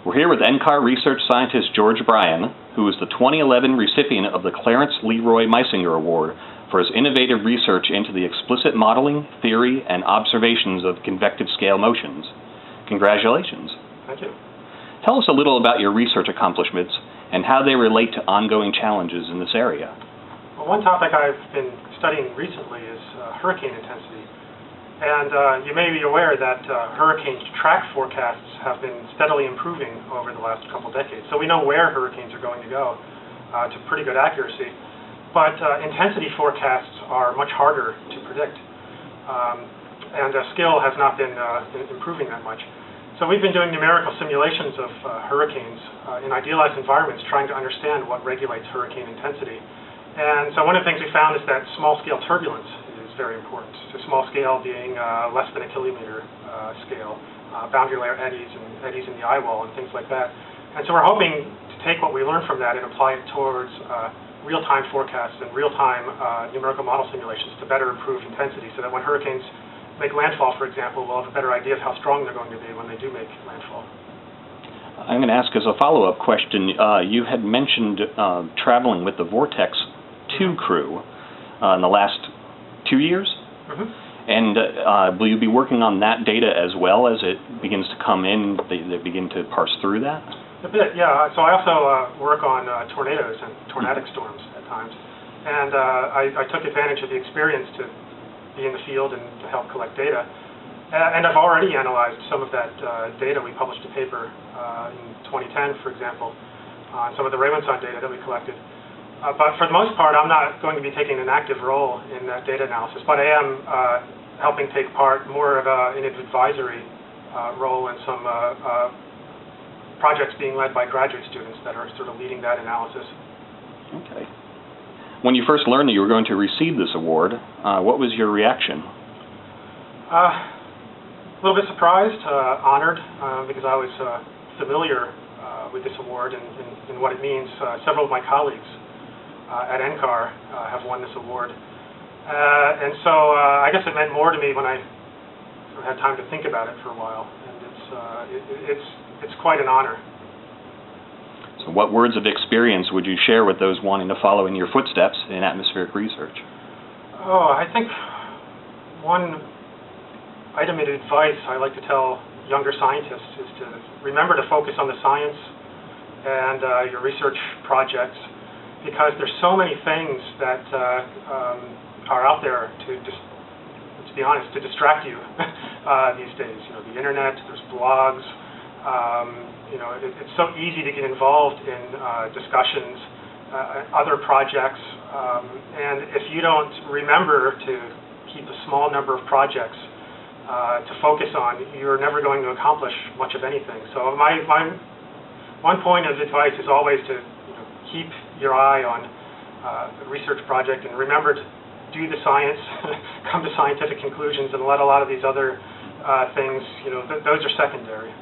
We're here with NCAR research scientist George Bryan, who is the 2011 recipient of the Clarence Leroy Meisinger Award for his innovative research into the explicit modeling, theory, and observations of convective scale motions. Congratulations. Thank you. Tell us a little about your research accomplishments and how they relate to ongoing challenges in this area. Well, one topic I've been studying recently is hurricane intensity. And you may be aware that hurricane track forecasts have been steadily improving over the last couple decades. So we know where hurricanes are going to go to pretty good accuracy. But intensity forecasts are much harder to predict. And skill has not been improving that much. So we've been doing numerical simulations of hurricanes in idealized environments, trying to understand what regulates hurricane intensity. And so one of the things we found is that small-scale turbulence is very important. So small scale being less than a kilometer scale, boundary layer eddies and eddies in the eye wall and things like that. And so we're hoping to take what we learned from that and apply it towards real-time forecasts and real-time numerical model simulations to better improve intensity, so that when hurricanes make landfall, for example, we'll have a better idea of how strong they're going to be when they do make landfall. I'm going to ask as a follow-up question, you had mentioned traveling with the Vortex 2 crew in the last 2 years? Mm-hmm. And will you be working on that data as well as it begins to come in, they begin to parse through that? A bit, yeah. So I also work on tornadoes and tornadic storms at times. And I took advantage of the experience to be in the field and to help collect data. And I've already analyzed some of that data. We published a paper in 2010, for example, on some of the Raymondson data that we collected. But for the most part, I'm not going to be taking an active role in that data analysis, but I am helping take part more of in an advisory role in some projects being led by graduate students that are sort of leading that analysis. Okay. When you first learned that you were going to receive this award, what was your reaction? A little bit surprised, honored, because I was familiar with this award and what it means. Several of my colleagues at NCAR have won this award. And so I guess it meant more to me when I sort of had time to think about it for a while. And it's quite an honor. So what words of experience would you share with those wanting to follow in your footsteps in atmospheric research? Oh, I think one item of advice I like to tell younger scientists is to remember to focus on the science and your research projects, because there's so many things that are out there to be honest, to distract you these days. You know, the internet, there's blogs. You know, it's so easy to get involved in discussions, other projects, and if you don't remember to keep a small number of projects to focus on, you're never going to accomplish much of anything. So my one point of advice is always to keep your eye on the research project and remember to do the science, come to scientific conclusions, and let a lot of these other things, those are secondary.